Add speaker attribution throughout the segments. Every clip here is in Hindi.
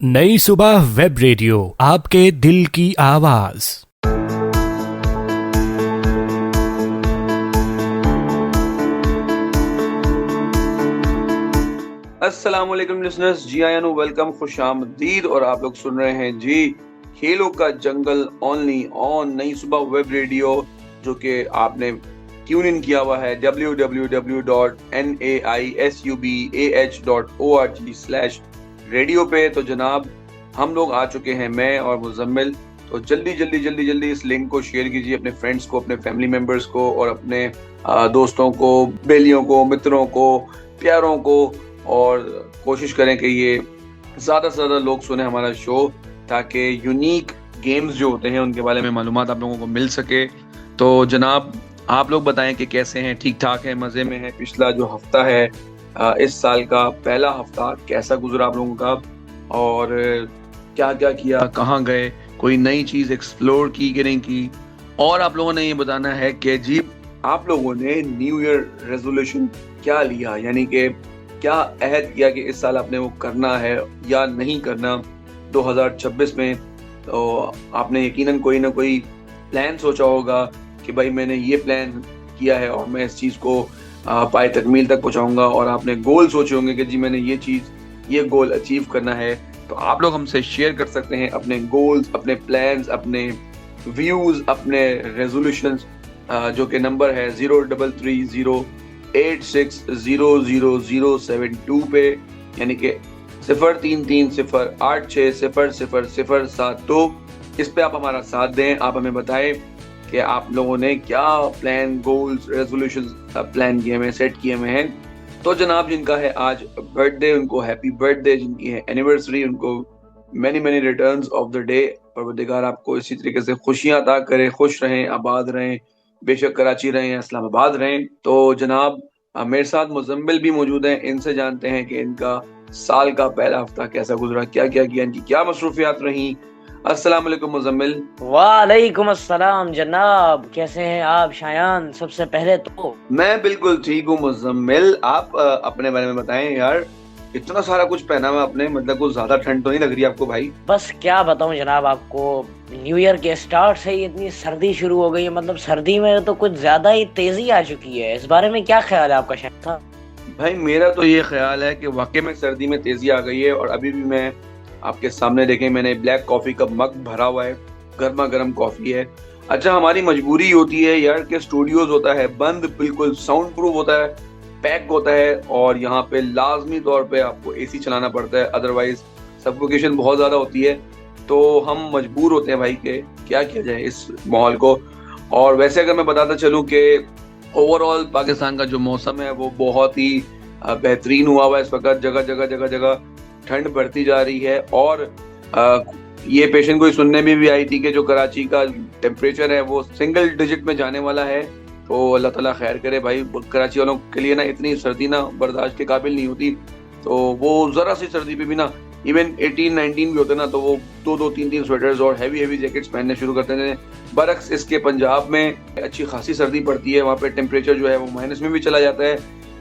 Speaker 1: नई सुबह वेब रेडियो आपके दिल की आवाज।
Speaker 2: अस्सलाम वालेकुम लिसनर्स, जी आया नु वेलकम, खुशामदीद। और आप लोग सुन रहे हैं जी खेलों का जंगल ओनली ऑन नई सुबह वेब रेडियो, जो कि आपने ट्यून इन किया हुआ है www.naisubah.org/रेडियो पे। तो जनाब, हम लोग आ चुके हैं, मैं और मुजम्मिल। तो जल्दी इस लिंक को शेयर कीजिए अपने फ्रेंड्स को, अपने फैमिली मेंबर्स को, और अपने दोस्तों को, बेलियों को, मित्रों को, प्यारों को। और कोशिश करें कि ये ज़्यादा से ज़्यादा लोग सुने हमारा शो, ताकि यूनिक गेम्स जो होते हैं उनके बारे में मालूमात आप लोगों को मिल सके। तो जनाब, आप लोग बताएं कि कैसे हैं, ठीक ठाक हैं, मज़े में हैं। पिछला जो हफ्ता है, इस साल का पहला हफ्ता कैसा गुजरा आप लोगों का, और क्या क्या किया, कहाँ गए, कोई नई चीज़ एक्सप्लोर की कि नहीं की। और आप लोगों ने ये बताना है कि जी आप लोगों ने न्यू ईयर रेजोल्यूशन क्या लिया, यानी कि क्या अहद किया कि इस साल आपने वो करना है या नहीं करना 2026 में। तो आपने यकीनन कोई ना कोई प्लान सोचा होगा कि भाई मैंने ये प्लान किया है और मैं इस चीज़ को पाए तकमील तक पहुंचाऊंगा। और आपने गोल सोचे होंगे कि जी मैंने ये गोल अचीव करना है। तो आप लोग हमसे शेयर कर सकते हैं अपने गोल्स, अपने प्लान्स, अपने व्यूज़, अपने रेजोल्यूशंस, जो कि नंबर है 033086000072 पे, यानी कि 033086000072। इस पे आप हमारा साथ दें, आप हमें बताएं कि आप लोगों ने क्या प्लान, गोल्स, रेजोल्यूशंस प्लान किए हुए, सेट किए हुए हैं। तो जनाब, जिनका है आज बर्थडे उनको हैप्पी बर्थडे, जिनकी है एनिवर्सरी उनको many returns of the day. परवरदिगार आपको इसी तरीके से खुशियां अता करे, खुश रहें, आबाद रहें, बेशक कराची रहें या इस्लामाबाद रहें। तो जनाब, मेरे साथ मुजम्मिल भी मौजूद हैं, इनसे जानते हैं कि इनका साल का पहला हफ्ता कैसा गुजरा, क्या क्या किया, इनकी क्या मसरूफियात रही। अस्सलाम वालेकुम मुजम्मिल।
Speaker 3: वालेकुम अस्सलाम जनाब, कैसे हैं आप शायान? सबसे पहले तो
Speaker 2: मैं बिल्कुल ठीक हूँ मुजम्मिल। आप अपने बारे में बताएं यार, इतना सारा कुछ पहना हुआ आपने, मतलब कुछ ज्यादा ठंड तो नहीं लग रही आपको भाई?
Speaker 3: बस क्या बताऊं जनाब आपको, न्यू ईयर के स्टार्ट से ही इतनी सर्दी शुरू हो गई है। मतलब सर्दी में तो कुछ ज्यादा ही तेजी आ चुकी है। इस बारे में क्या ख्याल है आपका शायद?
Speaker 2: भाई मेरा तो ये ख्याल है कि वाकई में सर्दी में तेजी आ गई है। और अभी भी मैं आपके सामने देखें, मैंने ब्लैक कॉफी का मग भरा हुआ है, गर्मा गर्म कॉफी है। अच्छा, हमारी मजबूरी होती है यार कि स्टूडियोज होता है बंद, बिल्कुल साउंड प्रूफ होता है, पैक होता है, और यहाँ पे लाजमी तौर पे आपको एसी चलाना पड़ता है, अदरवाइज सफोकेशन बहुत ज्यादा होती है। तो हम मजबूर होते हैं भाई के क्या किया जाए इस माहौल को। और वैसे अगर मैं बताता चलूँ कि ओवरऑल पाकिस्तान का जो मौसम है वो बहुत ही बेहतरीन हुआ है। इस वक्त जगह जगह ठंड बढ़ती जा रही है। और ये पेशेंट कोई सुनने में भी आई थी कि जो कराची का टेम्परेचर है वो सिंगल डिजिट में जाने वाला है। तो अल्लाह ताला खैर करे भाई, कराची वालों के लिए ना इतनी सर्दी ना बर्दाश्त के काबिल नहीं होती। तो वो ज़रा सी सर्दी पे भी ना, इवन 18-19 भी होते ना, तो वो 2-3 स्वेटर्स और हैवी जैकेट्स पहनने शुरू करते थे। बरक्स इसके पंजाब में अच्छी खासी सर्दी पड़ती है, वहाँ पे टेम्परेचर जो है वो माइनस में भी चला जाता है,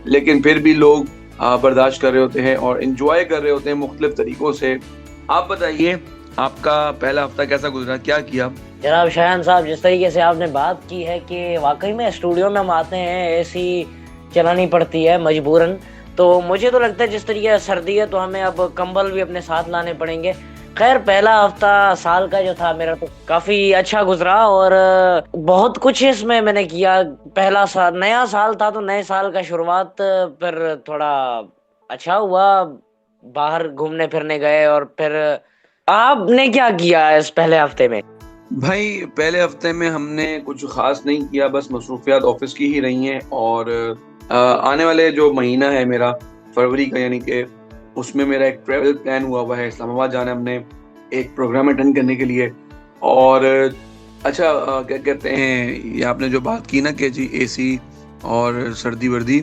Speaker 2: लेकिन फिर भी लोग बर्दाश्त कर रहे होते हैं और इंजॉय कर रहे होते हैं मुख्तलिफ तरीकों से। आप बताइए, आपका पहला हफ्ता कैसा गुजरा, क्या किया?
Speaker 3: जनाब शायान साहब, जिस तरीके से आपने बात की है कि वाकई में स्टूडियो में हम आते हैं, एसी चलानी पड़ती है मजबूरन, तो मुझे तो लगता है जिस तरीके से सर्दी है तो हमें अब कंबल भी अपने साथ लाने पड़ेंगे। खैर, पहला हफ्ता साल का जो था मेरा तो काफी अच्छा गुजरा, और बहुत कुछ इसमें मैंने किया। पहला साल, नया साल था, तो नए साल का शुरुआत पर थोड़ा अच्छा हुआ, बाहर घूमने फिरने गए। और फिर आपने क्या किया इस पहले हफ्ते में?
Speaker 2: भाई पहले हफ्ते में हमने कुछ खास नहीं किया, बस मसरूफियात ऑफिस की ही रही हैं। और आने वाले जो महीना है मेरा, फरवरी का, यानी कि उसमें मेरा एक ट्रैवल प्लान हुआ है, इस्लामाबाद जाना है हमने एक प्रोग्राम अटेंड करने के लिए। और अच्छा, क्या कहते हैं, ये आपने जो बात की ना कि जी एसी और सर्दी वर्दी,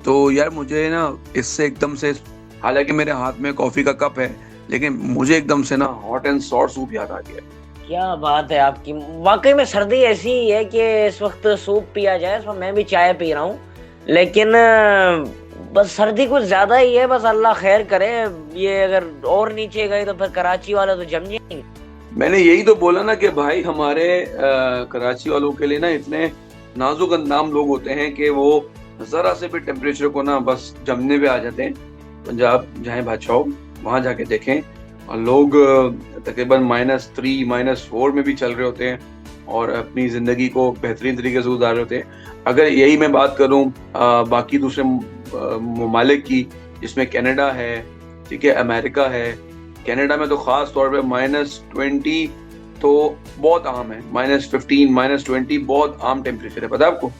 Speaker 2: तो यार मुझे ना इससे एकदम से, हालांकि मेरे हाथ में कॉफ़ी का कप है, लेकिन मुझे एकदम से ना हॉट एंड सॉर सूप याद आ गया।
Speaker 3: क्या बात है आपकी! वाकई में सर्दी ऐसी ही है कि इस वक्त सूप पिया जाए। इस वक्त मैं भी चाय पी रहा हूँ, लेकिन बस सर्दी कुछ ज्यादा ही है, बस अल्लाह खैर करे। ये अगर और नीचे गई तो फिर कराची वाले तो जम जाएंगे।
Speaker 2: मैंने यही तो बोला ना कि भाई हमारे कराची वालों के लिए ना इतने नाजुक अंदाम लोग होते हैं कि वो जरा से भी टेम्परेचर को ना बस जमने पे आ जाते हैं। पंजाब जाए बादशाह, वहां जाके देखें और लोग तकरीबन -3 -4 में भी चल रहे होते हैं और अपनी जिंदगी को बेहतरीन तरीके से गुजार रहे होते हैं। अगर यही मैं बात करूं बाकी दूसरे ममालिक की, जिसमें कनाडा है, ठीक है, अमेरिका है। कनाडा में तो खास तौर पे -20 तो बहुत आम है, -15 -20 बहुत आम टेम्परेचर है, पता है आपको।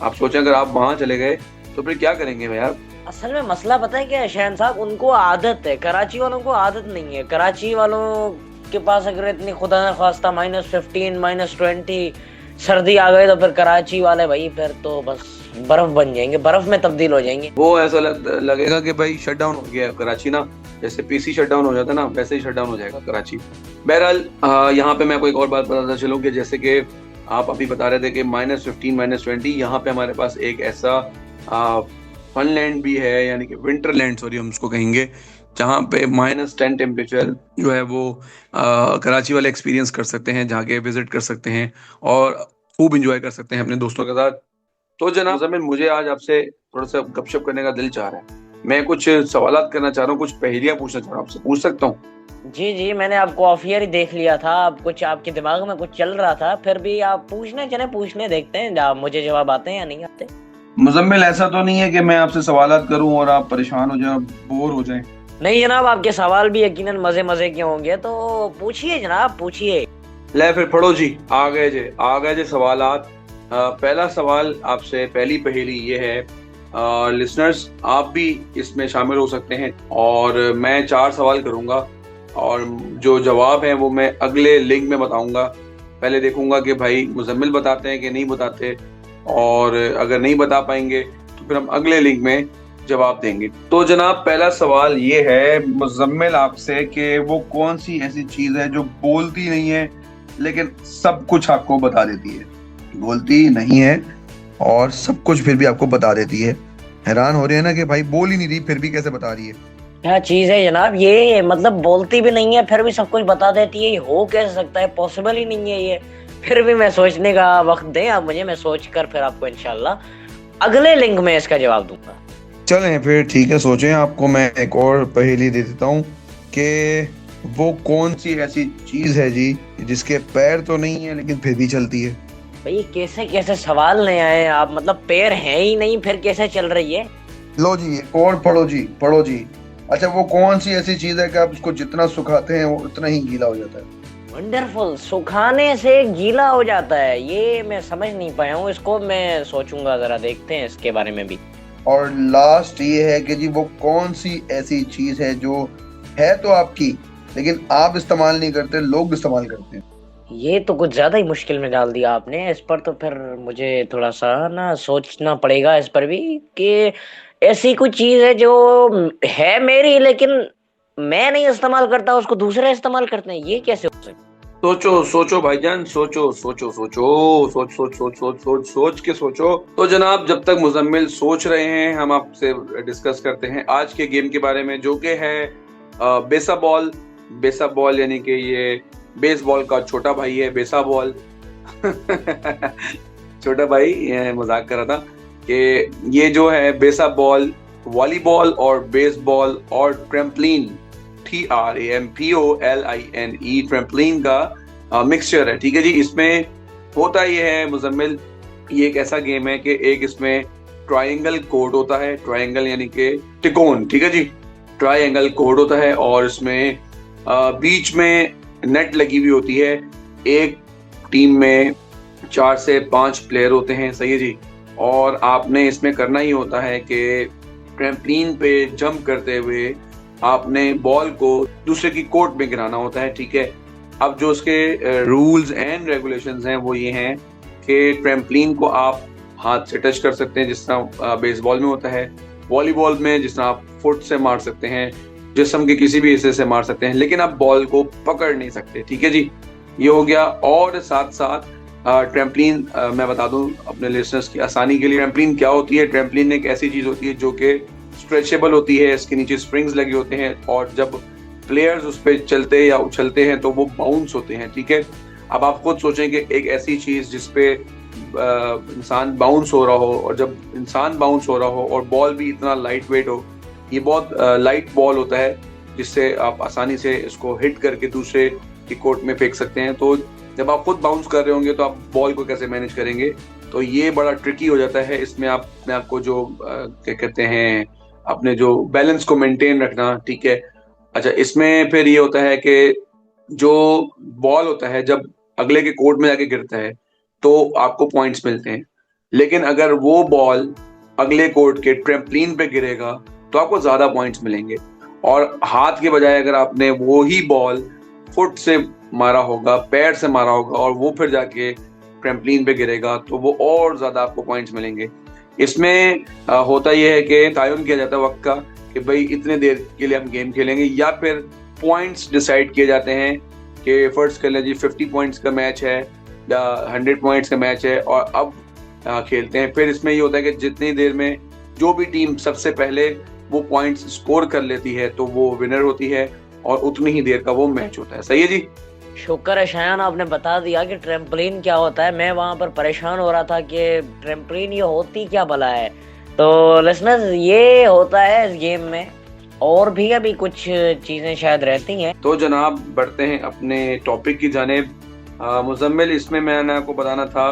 Speaker 2: आप सोचें अगर आप वहां चले गए तो फिर क्या करेंगे भाई आप।
Speaker 3: असल में मसला पता है क्या है शहन साहब, उनको आदत है, कराची वालों को आदत नहीं है। कराची वालों के पास अगर इतनी खुदा न खास्ता -15 -20 सर्दी आ गई तो फिर कराची वाले भाई फिर तो बस बर्फ बन जाएंगे, बर्फ में तब्दील हो जाएंगे।
Speaker 2: वो ऐसा लगेगा कि भाई शट डाउन हो गया कराची ना, जैसे पीसी शट डाउन हो जाता है ना, वैसे ही शट डाउन हो जाएगा कराची। बहरहाल यहाँ पे मैं कोई एक और बात बताता चलूं कि जैसे कि आप अभी बता रहे थे कि -15 -20, यहाँ पे हमारे पास एक ऐसा फनलैंड भी है, यानी कि विंटरलैंड सॉरी हम उसको कहेंगे, जहाँ पे -10 टेम्परेचर जो है वो कराची वाले एक्सपीरियंस कर सकते हैं, जाके विजिट कर सकते हैं और खूब इंजॉय कर सकते हैं अपने दोस्तों के साथ। तो जनाब जमीन, मुझे आज आपसे थोड़ा सा गपशप करने का दिल चाह रहा है। मैं कुछ सवालात करना चाह रहा हूँ, कुछ पहेलियां पूछना चाह रहा हूँ, आपसे पूछ सकता हूँ?
Speaker 3: जी, मैंने आपको ऑफ ईयर ही देख लिया था, अब कुछ आपके दिमाग में कुछ चल रहा था, फिर भी आप पूछने देखते हैं मुझे जवाब आते हैं या नहीं आते।
Speaker 2: मुजम्मिल, ऐसा तो नहीं है कि मैं आपसे सवालात करूं और आप परेशान हो जाए, बोर हो जाएं?
Speaker 3: नहीं जनाब, आपके सवाल भी यकीनन मजे के होंगे, तो पूछिए जनाब, पूछिए।
Speaker 2: ले फिर पढ़ो जी, आ गए जे सवालात। पहला सवाल आपसे, पहली पहेली ये है, लिसनर्स आप भी इसमें शामिल हो सकते हैं और मैं 4 सवाल करूंगा और जो जवाब है वो मैं अगले लिंक में बताऊंगा। पहले देखूंगा कि भाई मुजम्मिल बताते हैं कि नहीं बताते, और अगर नहीं बता पाएंगे तो फिर हम अगले लिंक में जवाब देंगे। तो जनाब पहला सवाल ये है मुजम्मिल आपसे कि वो कौन सी ऐसी चीज है जो बोलती नहीं है लेकिन सब कुछ आपको बता देती है। बोलती नहीं है और सब कुछ फिर भी आपको बता देती है। हैरान हो रहे हैं ना कि भाई बोल ही नहीं रही फिर भी कैसे बता रही है।
Speaker 3: क्या चीज है जनाब ये, मतलब बोलती भी नहीं है फिर भी सब कुछ बता देती है, ये हो कैसे सकता है, पॉसिबल ही नहीं है ये। फिर भी मैं सोचने का वक्त दें आप मुझे, मैं सोच कर फिर आपको इंशाल्लाह अगले लिंक में इसका जवाब दूंगा।
Speaker 2: चलें फिर ठीक है, सोचें। आपको मैं एक और पहेली दे देता हूँ कि वो कौन सी ऐसी चीज है जी जिसके पैर तो नहीं है लेकिन फिर भी चलती है।
Speaker 3: भाई कैसे कैसे सवाल नहीं आए आप, मतलब पैर है ही नहीं फिर कैसे चल रही है।
Speaker 2: लो जी और पढ़ो जी। अच्छा, वो कौन सी ऐसी चीज है कि आप उसको जितना सुखाते हैं वो उतना ही गीला हो जाता है।
Speaker 3: वंडरफुल, सुखाने से गीला हो जाता है, ये मैं समझ नहीं पाया हूँ, इसको मैं सोचूंगा, जरा देखते हैं इसके बारे में भी।
Speaker 2: और लास्ट ये है कि जी वो कौन सी ऐसी चीज है जो है तो आपकी लेकिन आप इस्तेमाल नहीं करते, लोग इस्तेमाल करते हैं।
Speaker 3: ये तो कुछ ज्यादा ही मुश्किल में डाल दिया आपने, इस पर तो फिर मुझे थोड़ा सा ना सोचना पड़ेगा इस पर भी, कि ऐसी कुछ चीज है जो है मेरी लेकिन मैं नहीं इस्तेमाल करता, उसको दूसरे इस्तेमाल करते हैं, ये कैसे हो सकता है।
Speaker 2: सोचो भाईजान, सोचो सोच के सोचो। तो जनाब जब तक मुजम्मिल सोच रहे हैं हम आपसे डिस्कस करते हैं आज के गेम के बारे में, जो कि है बेसबॉल, यानी कि ये बेसबॉल का छोटा भाई है बेसबॉल। छोटा भाई, ये मजाक कर रहा था कि ये जो है बेसबॉल, वॉलीबॉल और बेसबॉल और ट्रैम्पलिन, TRAMPOLINE, ट्रैम्पलिन का मिक्सचर है, ठीक है जी। इसमें होता ये है मुजम्मिल, ये एक ऐसा गेम है कि एक इसमें ट्रायंगल कोड होता है, ट्रायंगल यानी कि त्रिकोण, ठीक है जी, ट्रायंगल कोड होता है और इसमें बीच में नेट लगी हुई होती है। एक टीम में 4 से 5 प्लेयर होते हैं, सही है जी, और आपने इसमें करना ही होता है कि ट्रैम्पलिन पे जंप करते हुए आपने बॉल को दूसरे की कोर्ट में गिराना होता है, ठीक है। अब जो उसके रूल्स एंड रेगुलेशंस हैं वो ये हैं कि ट्रैम्पलिन को आप हाथ से टच कर सकते हैं जिस तरह बेसबॉल में होता है, वॉलीबॉल में जिस तरह आप फुट से मार सकते हैं, जिस्म के किसी भी हिस्से से मार सकते हैं, लेकिन आप बॉल को पकड़ नहीं सकते, ठीक है जी। ये हो गया। और साथ साथ ट्रैम्पलिन मैं बता दूं अपने लिसनर्स की आसानी के लिए, ट्रैम्पलिन क्या होती है। ट्रैम्पलिन एक ऐसी चीज होती है जो कि स्ट्रेचेबल होती है, इसके नीचे स्प्रिंग्स लगे होते हैं और जब प्लेयर्स उस पर चलते या उछलते हैं तो वो बाउंस होते हैं, ठीक है। अब आप खुद सोचें कि एक ऐसी चीज जिसपे इंसान बाउंस हो रहा हो, और जब इंसान बाउंस हो रहा हो और बॉल भी इतना लाइट वेट हो, ये बहुत लाइट बॉल होता है जिससे आप आसानी से इसको हिट करके दूसरे की कोर्ट में फेंक सकते हैं। तो जब आप खुद बाउंस कर रहे होंगे तो आप बॉल को कैसे मैनेज करेंगे, तो ये बड़ा ट्रिकी हो जाता है। इसमें आपको जो क्या कहते हैं, अपने जो बैलेंस को मेंटेन रखना, ठीक है। अच्छा, इसमें फिर ये होता है कि जो बॉल होता है जब अगले के कोर्ट में जाके गिरता है तो आपको पॉइंट्स मिलते हैं, लेकिन अगर वो बॉल अगले कोर्ट के ट्रैम्पलीन पे गिरेगा तो आपको ज्यादा पॉइंट्स मिलेंगे। और हाथ के बजाय अगर आपने वो ही बॉल फुट से मारा होगा, पैर से मारा होगा, और वो फिर जाके ट्रैम्पलीन पे गिरेगा तो वो और ज्यादा आपको पॉइंट्स मिलेंगे। इसमें होता यह है कि तयन किया जाता है वक्त का कि भाई इतने देर के लिए हम गेम खेलेंगे, या फिर पॉइंट्स डिसाइड किए जाते हैं कि फर्स्ट कर लें जी 50 पॉइंट्स का मैच है या 100 पॉइंट्स का मैच है और अब खेलते हैं। फिर इसमें ये होता है कि जितनी देर में जो भी टीम सबसे पहले वो पॉइंट्स स्कोर कर लेती है तो वो विनर होती है और उतनी ही देर का वो मैच होता है। सही है जी।
Speaker 3: शुक्र है शायान, आपने बता दिया कि ट्रैम्पोलिन क्या होता है। मैं वहां पर परेशान हो रहा था कि ट्रैम्पोलिन ये होती क्या भला है। तो लिसनर्स, ये होता है इस गेम में, और भी अभी कुछ चीजें शायद रहती हैं।
Speaker 2: तो जनाब बढ़ते हैं अपने टॉपिक की जानिब। मुजम्मिल, इसमें मैंने आपको बताना था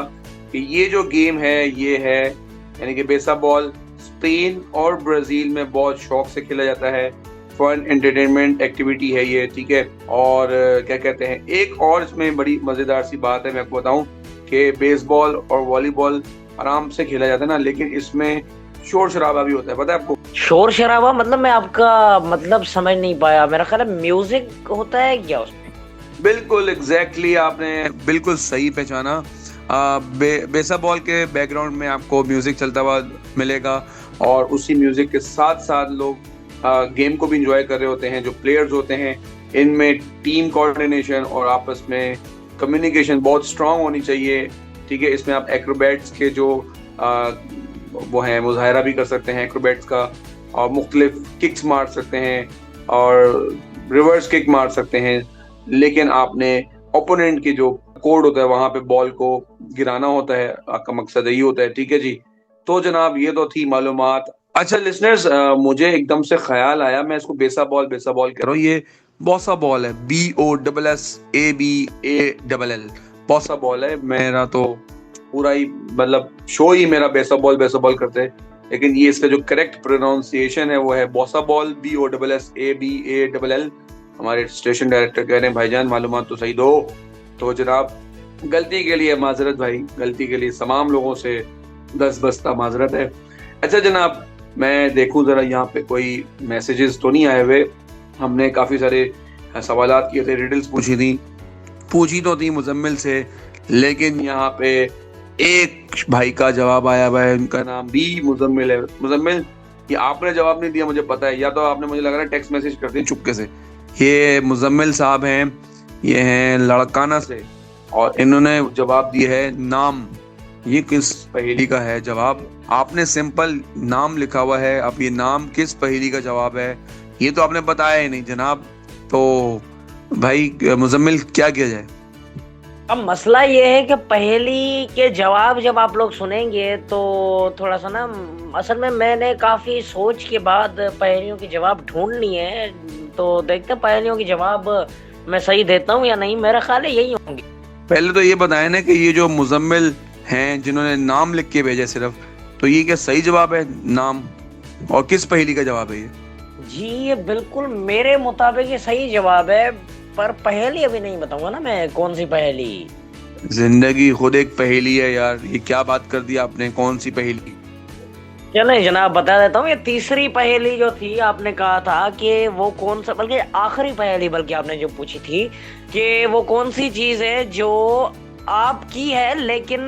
Speaker 2: कि ये जो गेम है ये है यानी कि बेसबॉल स्पेन और ब्राजील में बहुत शौक से खेला जाता है। फन एंटरटेनमेंट एक्टिविटी है ये, ठीक है। और क्या कहते हैं, एक और इसमें बड़ी मजेदार सी बात है, मैं आपको बताऊं कि बेसबॉल और वॉलीबॉल आराम से खेला जाता है ना, लेकिन इसमें शोर शराबा भी होता है, पता है आपको?
Speaker 3: शोर शराबा मतलब मैं आपका मतलब समझ नहीं पाया। मेरा ख्याल है म्यूजिक होता है क्या उसमें?
Speaker 2: बिल्कुल एग्जैक्टली आपने बिल्कुल सही पहचाना। बेसबॉल के बैकग्राउंड में आपको म्यूजिक चलता हुआ मिलेगा और उसी म्यूजिक के साथ साथ लोग गेम को भी इंजॉय कर रहे होते हैं। जो प्लेयर्स होते हैं इनमें टीम कोऑर्डिनेशन और आपस में कम्युनिकेशन बहुत स्ट्रांग होनी चाहिए, ठीक है। इसमें आप एक्रोबैट्स के जो वो हैं मुजाहरा भी कर सकते हैं एक्रोबैट्स का, और मुख्तलिफ किक्स मार सकते हैं और रिवर्स किक मार सकते हैं, लेकिन आपने ओपोनेंट की जो कोड होता है वहां पे बॉल को गिराना होता है, आपका मकसद यही होता है, ठीक है जी। तो जनाब ये तो थी मालूमात। अच्छा लिसनर्स, मुझे एकदम से ख्याल आया, मैं इसको बेसबॉल कह रहा हूँ, ये बॉसा बॉल है, BOSSABALL बॉसा बॉल है। मेरा तो पूरा ही मतलब शो ही मेरा बेसबॉल करते हैं, लेकिन ये इसका जो करेक्ट प्रोनाउंसिएशन है वो है बॉसा बॉल, BOSSABALL। हमारे स्टेशन डायरेक्टर कह रहे हैं भाईजान मालूमात तो सही दो। तो जनाब गलती के लिए माजरत भाई, गलती के लिए तमाम लोगों से 10 बस्ता माजरत है। अच्छा जनाब, मैं देखूं जरा यहाँ पे कोई मैसेजेस तो नहीं आए हुए। हमने काफी सारे सवालात किए थे, रिडल्स पूछी तो थी मुजम्मिल से, लेकिन यहाँ पे एक भाई का जवाब आया हुआ है, उनका नाम भी मुजम्मिल है। मुजम्मिल, ये आपने जवाब नहीं दिया मुझे पता है, या तो आपने मुझे लग रहा है टेक्स्ट मैसेज कर दी चुपके से। ये मुजम्मिल साहब हैं, ये हैं लड़काना से, और इन्होंने जवाब दिया है नाम। ये किस पहेली का है जवाब? आपने सिंपल नाम लिखा हुआ है, अब ये नाम किस पहेली का जवाब है ये तो आपने बताया ही नहीं जनाब। तो भाई मुजम्मिल क्या किया जाए?
Speaker 3: अब मसला ये है कि पहेली के जवाब जब आप लोग सुनेंगे तो थोड़ा सा ना, असल में मैंने काफी सोच के बाद पहेलियों के जवाब ढूंढ लिए हैं, तो देखते हैं पहेलियों के जवाब मैं सही देता हूँ या नहीं। मेरा ख्याल है यही होंगे।
Speaker 2: पहले तो ये बताए ना कि ये जो मुजम्मिल हैं जिन्होंने नाम लिख के भेजा सिर्फ, तो ये क्या सही जवाब है नाम, और किस पहेली का जवाब है ये?
Speaker 3: जी ये बिल्कुल मेरे मुताबिक ये सही जवाब है, पर पहेली अभी नहीं बताऊंगा ना मैं कौन सी पहेली।
Speaker 2: जिंदगी खुद एक पहेली है यार, ये क्या बात कर दी आपने, कौन सी पहेली?
Speaker 3: चले जनाब बता देता हूँ। ये तीसरी पहेली जो थी, आपने कहा था कि वो कौन सा, बल्कि आखिरी पहेली बल्कि आपने जो पूछी थी कि वो कौन सी चीज है जो आपकी है लेकिन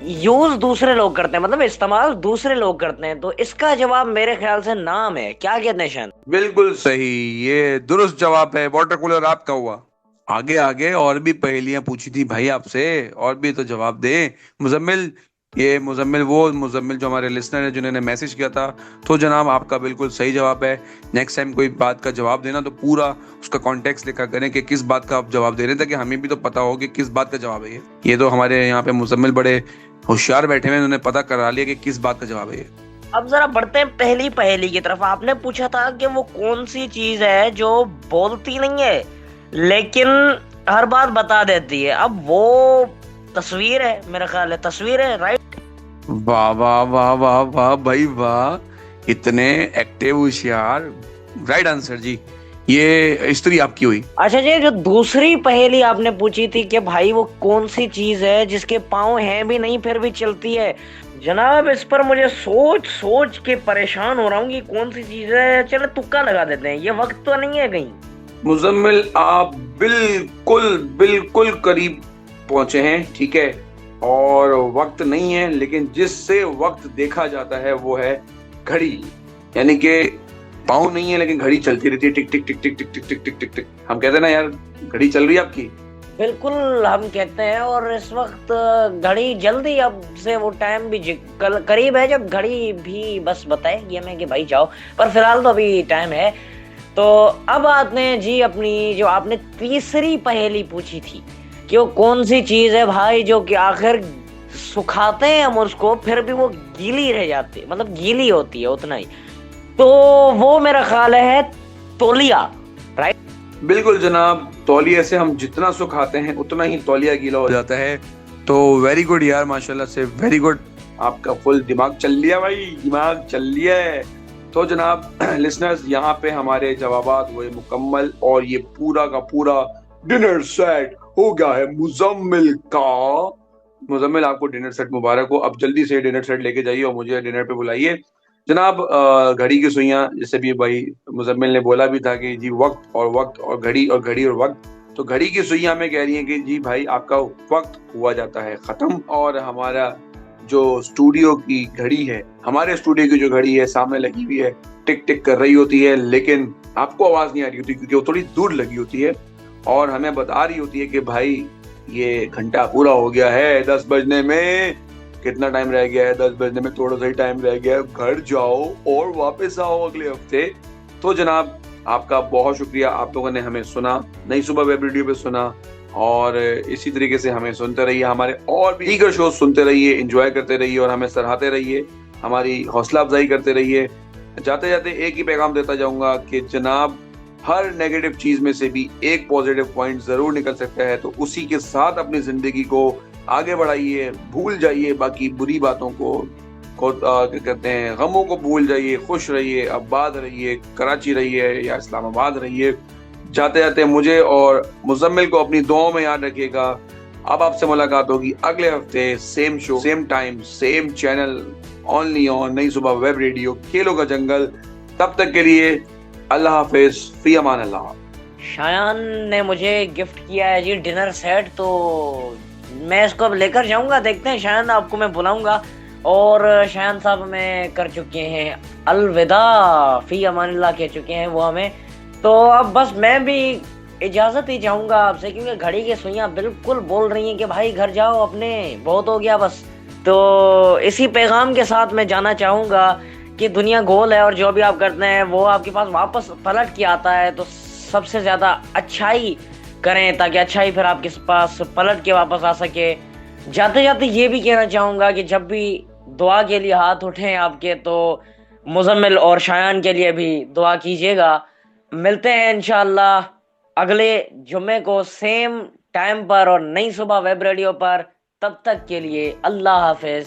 Speaker 3: यूज दूसरे लोग करते हैं, मतलब इस्तेमाल दूसरे लोग करते हैं। तो इसका जवाब मेरे ख्याल से नाम है। क्या कहते हैं शान?
Speaker 2: बिल्कुल सही, ये दुरुस्त जवाब है। वाटर कूलर आपका हुआ। आगे आगे और भी पहेलियां पूछी थी भाई आपसे, और भी तो जवाब दे। मुजम्मिल, ये मुजम्मिल जो हमारे लिसनर है जिन्होंने मैसेज किया था, तो जनाब आपका बिल्कुल सही जवाब है। नेक्स्ट टाइम कोई बात का जवाब देना तो पूरा उसका कॉन्टेक्स्ट लिखा करें कि किस बात का आप जवाब दे रहे थे, ताकि हमें भी तो पता हो कि किस बात का जवाब है ये तो हमारे यहाँ पे मुजम्मिल बड़े होशियार बैठे हुए हैं, उन्होंने पता करा लिया कि किस बात का जवाब है ये।
Speaker 3: अब जरा बढ़ते हैं पहली पहेली की तरफ। आपने पूछा था कि वो कौन सी चीज है जो बोलती नहीं है लेकिन हर बात बता देती है। अब वो तस्वीर है, मेरा ख्याल है तस्वीर है, राइट?
Speaker 2: वाह वाह वाह वाह वाह भाई वाह, इतने एक्टिव होशियार, राइट आंसर जी, ये स्त्री आपकी हुई।
Speaker 3: अच्छा जी, जो दूसरी पहेली आपने पूछी थी कि भाई वो कौन सी चीज है जिसके पाँव हैं भी नहीं फिर भी चलती है, जनाब इस पर मुझे सोच सोच के परेशान हो रहा हूँ कि कौन सी चीज है। चलो तुक्का लगा देते हैं, ये वक्त तो नहीं है कहीं?
Speaker 2: मुजम्मिल आप बिल्कुल बिल्कुल करीब पहुंचे हैं, ठीक है, और वक्त नहीं है, लेकिन जिससे वक्त देखा जाता है वो है घड़ी। यानी कि पाँव नहीं है लेकिन घड़ी चलती रहती है, टिक टिक टिक टिक टिक टिक टिक टिक टिक टिक। हम कहते हैं ना यार, घड़ी चल रही है आपकी।
Speaker 3: बिल्कुल हम कहते हैं, और इस वक्त घड़ी जल्दी, अब से वो टाइम भी कल करीब है जब घड़ी भी बस बताएगी हमें कि भाई जाओ, पर फिलहाल तो अभी टाइम है। तो अब आते हैं जी अपनी जो आपने तीसरी पहेली पूछी थी कि वो कौन सी चीज है भाई जो कि आखिर सुखाते हैं हम उसको फिर भी वो गीली रह जाती है, मतलब गीली होती है उतना ही। तो वो मेरा ख्याल है तौलिया, राइट?
Speaker 2: बिल्कुल जनाब, तौलिया से हम जितना सुखाते हैं उतना ही तौलिया गीला हो जाता है। तो वेरी गुड यार, माशाल्लाह से वेरी गुड, आपका फुल दिमाग चल लिया भाई, दिमाग चल लिया है। तो जनाब लिसनर्स, यहाँ पे हमारे जवाबात हुए मुकम्मल और ये पूरा का पूरा डिनर सेट हो गया है मुजम्मिल का। मुजम्मिल आपको डिनर सेट मुबारक हो। अब जल्दी से डिनर सेट लेके जाइए और मुझे डिनर पे बुलाइए। जनाब घड़ी की सुइयां, जैसे भी भाई मुजम्मिल ने बोला भी था कि जी वक्त और घड़ी और घड़ी और वक्त, तो घड़ी की सुइयां में कह रही हैं कि जी भाई आपका वक्त हुआ जाता है खत्म। और हमारा जो स्टूडियो की घड़ी है, हमारे स्टूडियो की जो घड़ी है सामने लगी हुई है, टिक टिक कर रही होती है, लेकिन आपको आवाज नहीं आ रही होती क्योंकि वो थोड़ी दूर लगी होती है और हमें बता रही होती है कि भाई ये घंटा पूरा हो गया है 10 बजने में। कितना टाइम रह गया है? 10 बजने में थोड़ा सा ही टाइम रह गया है, घर जाओ और वापस आओ अगले हफ्ते। तो जनाब आपका बहुत शुक्रिया, आप लोगों ने हमें सुना, नई सुबह वेब रेडियो पे सुना, और इसी तरीके से हमें सुनते रहिए, हमारे और भी दीगर शो सुनते रहिए, एंजॉय करते रहिए और हमें सराहते रहिए, हमारी हौसला अफजाई करते रहिए। जाते जाते एक ही पैगाम देता जाऊंगा कि जनाब हर नेगेटिव चीज में से भी एक पॉजिटिव पॉइंट जरूर निकल सकता है, तो उसी के साथ अपनी जिंदगी को आगे बढ़ाइए, भूल जाइए बाकी बुरी बातों को क्या कहते हैं, गमों को भूल जाइए, खुश रहिए, आबाद रहिए, कराची रहिए या इस्लामाबाद रहिए। जाते जाते मुझे और मुजम्मिल को अपनी दुआओं में याद रखिएगा। अब आपसे मुलाकात होगी अगले हफ्ते, same show same time same channel, only on नई सुबह वेब रेडियो, खेलों का जंगल। तब तक के लिए अल्लाह हाफिज, फी अमान अल्लाह।
Speaker 3: शायान ने मुझे गिफ्ट किया है जी डिनर सेट, तो मैं इसको अब लेकर जाऊंगा, देखते हैं। शायान आपको मैं बुलाऊंगा, और शायान साहब हमें कर चुके हैं अलविदा, फी अमानिल्लाह कह चुके हैं वो हमें। तो अब बस मैं भी इजाजत ही चाहूंगा आपसे, क्योंकि घड़ी की सुइयां बिल्कुल बोल रही हैं कि भाई घर जाओ अपने, बहुत हो गया बस। तो इसी पैगाम के साथ मैं जाना चाहूंगा कि दुनिया गोल है और जो भी आप करते हैं वो आपके पास वापस पलट के आता है, तो सबसे ज्यादा अच्छाई करें ताकि अच्छाई फिर आपके पास पलट के वापस आ सके। जाते जाते ये भी कहना चाहूंगा कि जब भी दुआ के लिए हाथ उठें आपके, तो मुजम्मिल और शायान के लिए भी दुआ कीजिएगा। मिलते हैं इंशाअल्लाह अगले जुम्मे को सेम टाइम पर और नई सुबह वेब रेडियो पर। तब तक के लिए अल्लाह हाफिज।